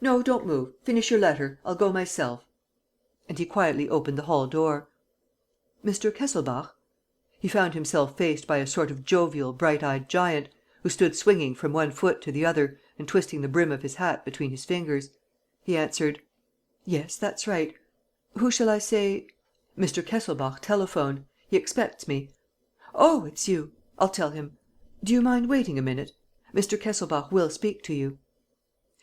No, don't move. Finish your letter. I'll go myself." And he quietly opened the hall door. "Mr. Kesselbach?" He found himself faced by a sort of jovial, bright eyed giant, who stood swinging from one foot to the other and twisting the brim of his hat between his fingers. He answered: "Yes, that's right. Who shall I say?" "Mr. Kesselbach telephoned. He expects me." "Oh, it's you! I'll tell him. Do you mind waiting a minute? Mr. Kesselbach will speak to you."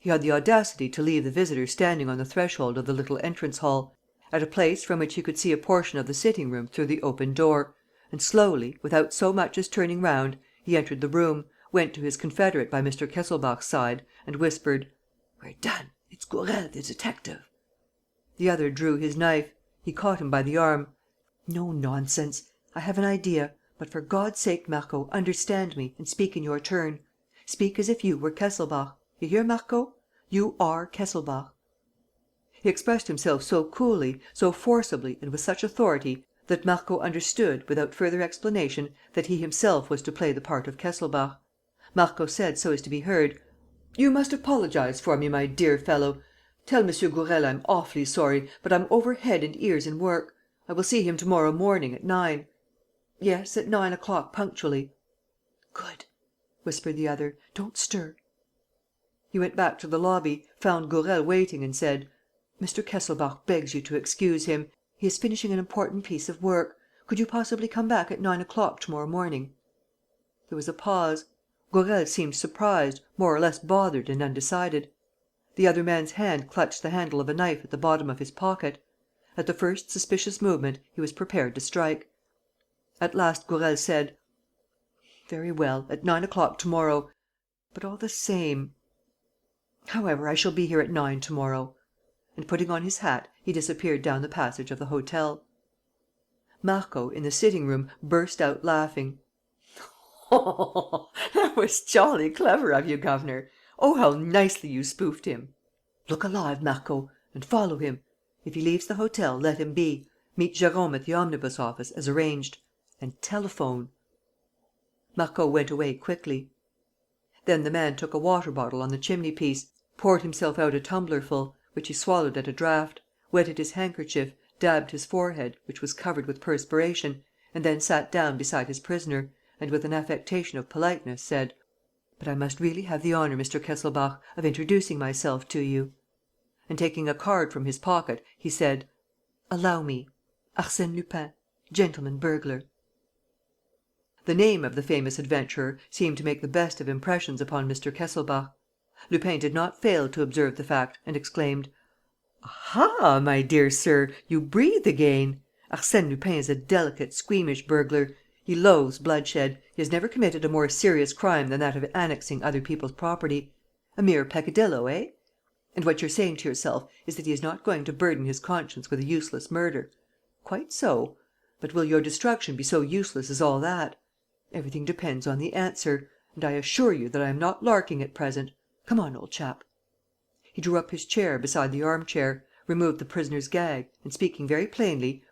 He had the audacity to leave the visitor standing on the threshold of the little entrance hall, at a place from which he could see a portion of the sitting room through the open door, and slowly, without so much as turning round, he entered the room, went to his confederate by Mr. Kesselbach's side and whispered: "We're done. It's Gourel, the detective." The other drew his knife. He caught him by the arm: "No nonsense. I have an idea. But, for God's sake, Marco, understand me and speak in your turn. Speak as if you were Kesselbach. You hear, Marco? You are Kesselbach." He expressed himself so coolly, so forcibly and with such authority that Marco understood, without further explanation, that he himself was to play the part of Kesselbach. Marco said, so as to be heard: "You must apologize for me, my dear fellow. Tell M. Gourel I'm awfully sorry, but I'm over head and ears in work. I will see him to morrow morning at 9. Yes, at 9 o'clock punctually." "Good," whispered the other. "Don't stir." He went back to the lobby, found Gourel waiting and said: "Mr. Kesselbach begs you to excuse him. He is finishing an important piece of work. Could you possibly come back at 9 o'clock to morrow morning?" There was a pause. Gourel seemed surprised, more or less bothered and undecided. The other man's hand clutched the handle of a knife at the bottom of his pocket. At the first suspicious movement, he was prepared to strike. At last, Gourel said: "Very well, at 9 o'clock to morrow. But, all the same. However, I shall be here at 9 to morrow." And, putting on his hat, he disappeared down the passage of the hotel. Marco, in the sitting room, burst out laughing: "That was jolly clever of you, governor! Oh, how nicely you spoofed him! Look alive, Marco, and follow him. If he leaves the hotel, let him be. Meet Jérôme at the omnibus office, as arranged. And telephone." Marco went away quickly. Then the man took a water bottle on the chimney-piece, poured himself out a tumblerful, which he swallowed at a draught, wetted his handkerchief, dabbed his forehead, which was covered with perspiration, and then sat down beside his prisoner and, with an affectation of politeness, said: "But I must really have the honour, Mr. Kesselbach, of introducing myself to you." And, taking a card from his pocket, he said: "Allow me. Arsène Lupin, gentleman burglar." The name of the famous adventurer seemed to make the best of impressions upon Mr. Kesselbach. Lupin did not fail to observe the fact and exclaimed: "Aha, my dear sir, you breathe again! Arsène Lupin is a delicate, squeamish burglar. He loathes bloodshed. He has never committed a more serious crime than that of annexing other people's property. A mere peccadillo, eh? And what you're saying to yourself is that he is not going to burden his conscience with a useless murder. Quite so. But will your destruction be so useless as all that? Everything depends on the answer. And I assure you that I am not larking at present. Come on, old chap." He drew up his chair beside the arm-chair, removed the prisoner's gag and, speaking very plainly: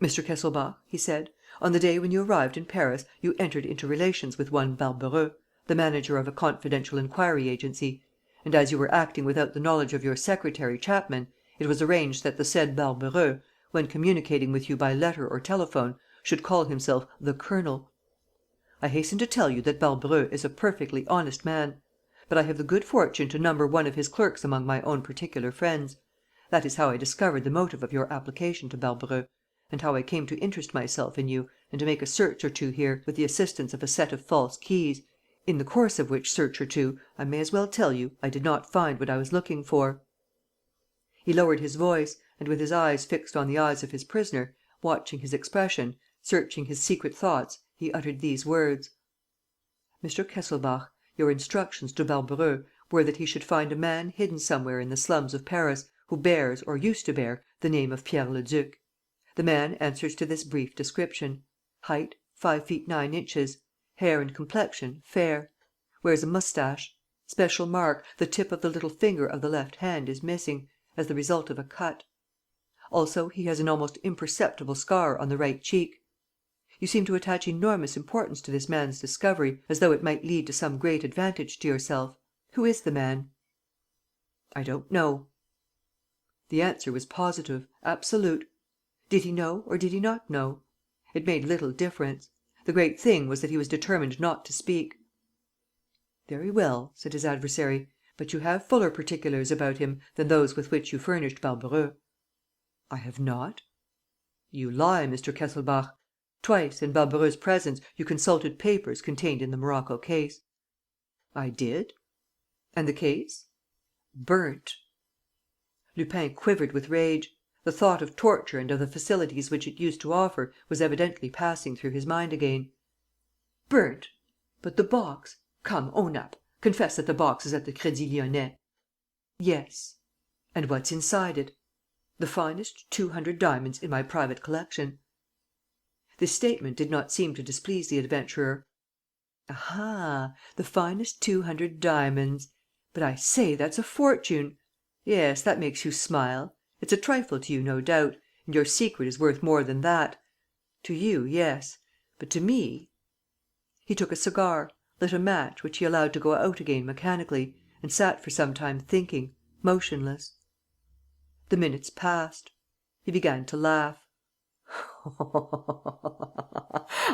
"Mr. Kesselbach," he said, "on the day when you arrived in Paris, you entered into relations with one Barbareux, the manager of a confidential inquiry agency; and, as you were acting without the knowledge of your secretary, Chapman, it was arranged that the said Barbareux, when communicating with you by letter or telephone, should call himself 'the Colonel.' I hasten to tell you that Barbareux is a perfectly honest man. But I have the good fortune to number one of his clerks among my own particular friends. That is how I discovered the motive of your application to Barbareux and how I came to interest myself in you and to make a search or two here, with the assistance of a set of false keys, in the course of which search or two, I may as well tell you, I did not find what I was looking for." He lowered his voice and, with his eyes fixed on the eyes of his prisoner, watching his expression, searching his secret thoughts, he uttered these words: "Mr. Kesselbach, your instructions to Barbareux were that he should find a man hidden somewhere in the slums of Paris who bears, or used to bear, the name of Pierre Leduc. The man answers to this brief description: height, 5 feet 9 inches; hair and complexion fair; wears a moustache. Special mark: the tip of the little finger of the left hand is missing, as the result of a cut. Also, he has an almost imperceptible scar on the right cheek. You seem to attach enormous importance to this man's discovery, as though it might lead to some great advantage to yourself. Who is the man?" I don't know." The answer was positive, absolute. Did he know or did he not know? It made little difference. The great thing was that he was determined not to speak. "Very well," said his adversary. "But you have fuller particulars about him than those with which you furnished Barbareux." "I have not." "You lie, Mr. Kesselbach. Twice, in Barbareux's presence, you consulted papers contained in the morocco case." "I did." "And the case?" "Burnt." Lupin quivered with rage. The thought of torture and of the facilities which it used to offer was evidently passing through his mind again. "Burnt? But the box? Come, own up. Confess that the box is at the Crédit Lyonnais." "Yes." "And what's inside it?" "The finest 200 diamonds in my private collection." This statement did not seem to displease the adventurer. "Aha, the finest 200 diamonds! But, I say, that's a fortune! Yes, that makes you smile. It's a trifle to you, no doubt, and your secret is worth more than that. To you, yes; but to me. ..." He took a cigar, lit a match, which he allowed to go out again mechanically, and sat for some time thinking, motionless. The minutes passed. He began to laugh: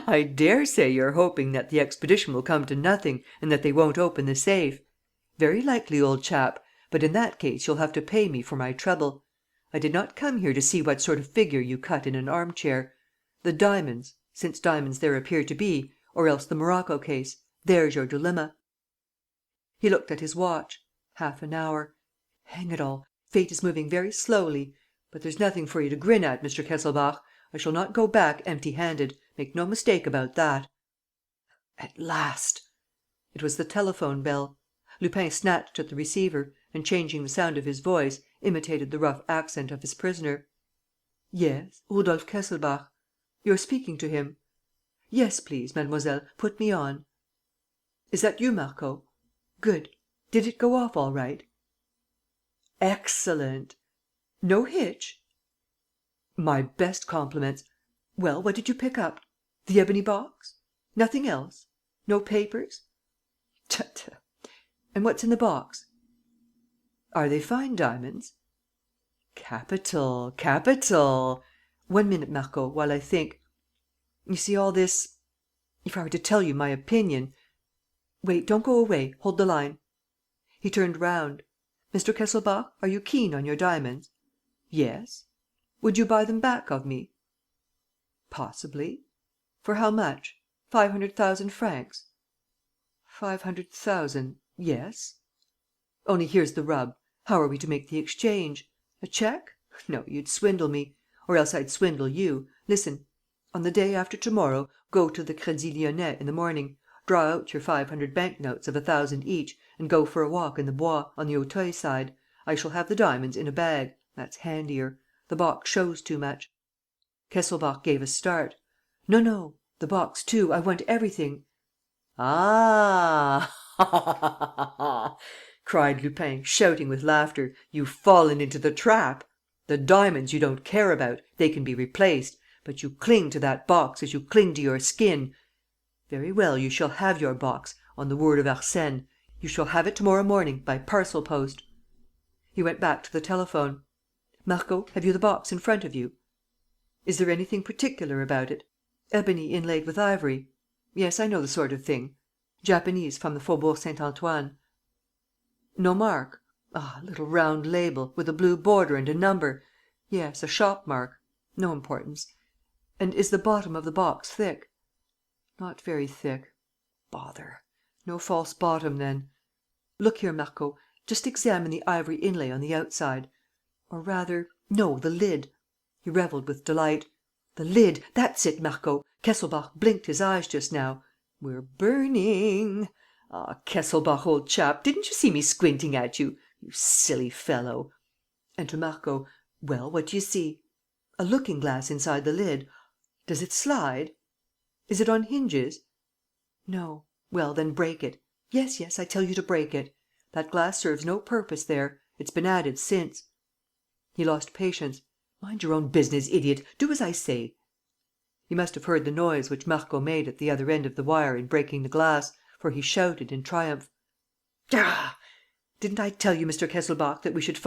"I dare say you're hoping that the expedition will come to nothing and that they won't open the safe. Very likely, old chap, but in that case you'll have to pay me for my trouble. I did not come here to see what sort of figure you cut in an arm chair. The diamonds, since diamonds there appear to be, or else the morocco case: there's your dilemma." He looked at his watch. Half an hour. Hang it all, fate is moving very slowly! But there's nothing for you to grin at, Mr. Kesselbach. I shall not go back empty handed. Make no mistake about that. At last! It was the telephone bell. Lupin snatched at the receiver and, changing the sound of his voice, imitated the rough accent of his prisoner: "Yes, Rudolf Kesselbach. You're speaking to him? Yes, please, mademoiselle, put me on. Is that you, Marco? Good. Did it go off all right? Excellent. No hitch? My best compliments. Well, what did you pick up? The ebony box? Nothing else? No papers? Tut, tut! And what's in the box? Are they fine diamonds? Capital, capital! 1 minute, Marco, while I think. You see, all this. If I were to tell you my opinion. Wait, don't go away. Hold the line." He turned round. "Mr. Kesselbach, are you keen on your diamonds?" "Yes." "Would you buy them back of me?" "Possibly." "For how much? 500,000 francs?" "500,000 ... yes." "Only here's the rub. How are we to make the exchange? A cheque? No, you'd swindle me. Or else I'd swindle you. Listen. On the day after to morrow, go to the Crédit Lyonnais in the morning, draw out your 500 bank notes of 1,000 each and go for a walk in the Bois, on the Auteuil side. I shall have the diamonds in a bag. That's handier. The box shows too much." Kesselbach gave a start: "No, no. The box too. I want everything." "Ah!" cried Lupin, shouting with laughter. "You've fallen into the trap! The diamonds you don't care about. They can be replaced. But you cling to that box as you cling to your skin. Very well, you shall have your box, on the word of Arsène. You shall have it to morrow morning, by parcel post." He went back to the telephone. "Marco, have you the box in front of you?" "Is there anything particular about it? Ebony inlaid with ivory? Yes, I know the sort of thing. Japanese, from the Faubourg Saint Antoine. No mark? Ah, a little round label, with a blue border and a number. Yes, a shop mark. No importance. And is the bottom of the box thick?" "Not very thick." "Bother! No false bottom, then. Look here, Marco, just examine the ivory inlay on the outside. Or rather, no, the lid." He revelled with delight. "The lid! That's it, Marco! Kesselbach blinked his eyes just now. We're burning! Ah, Kesselbach, old chap, didn't you see me squinting at you? You silly fellow!" And to Marco: "Well, what do you see?" "A looking glass inside the lid." "Does it slide?" "Is it on hinges?" "No." "Well, then break it. Yes, yes, I tell you to break it. That glass serves no purpose there. It's been added since." He lost patience: "Mind your own business, idiot! Do as I say." He must have heard the noise which Marco made at the other end of the wire in breaking the glass, for he shouted, in triumph: "Ah! Didn't I tell you, Mr. Kesselbach, that we should find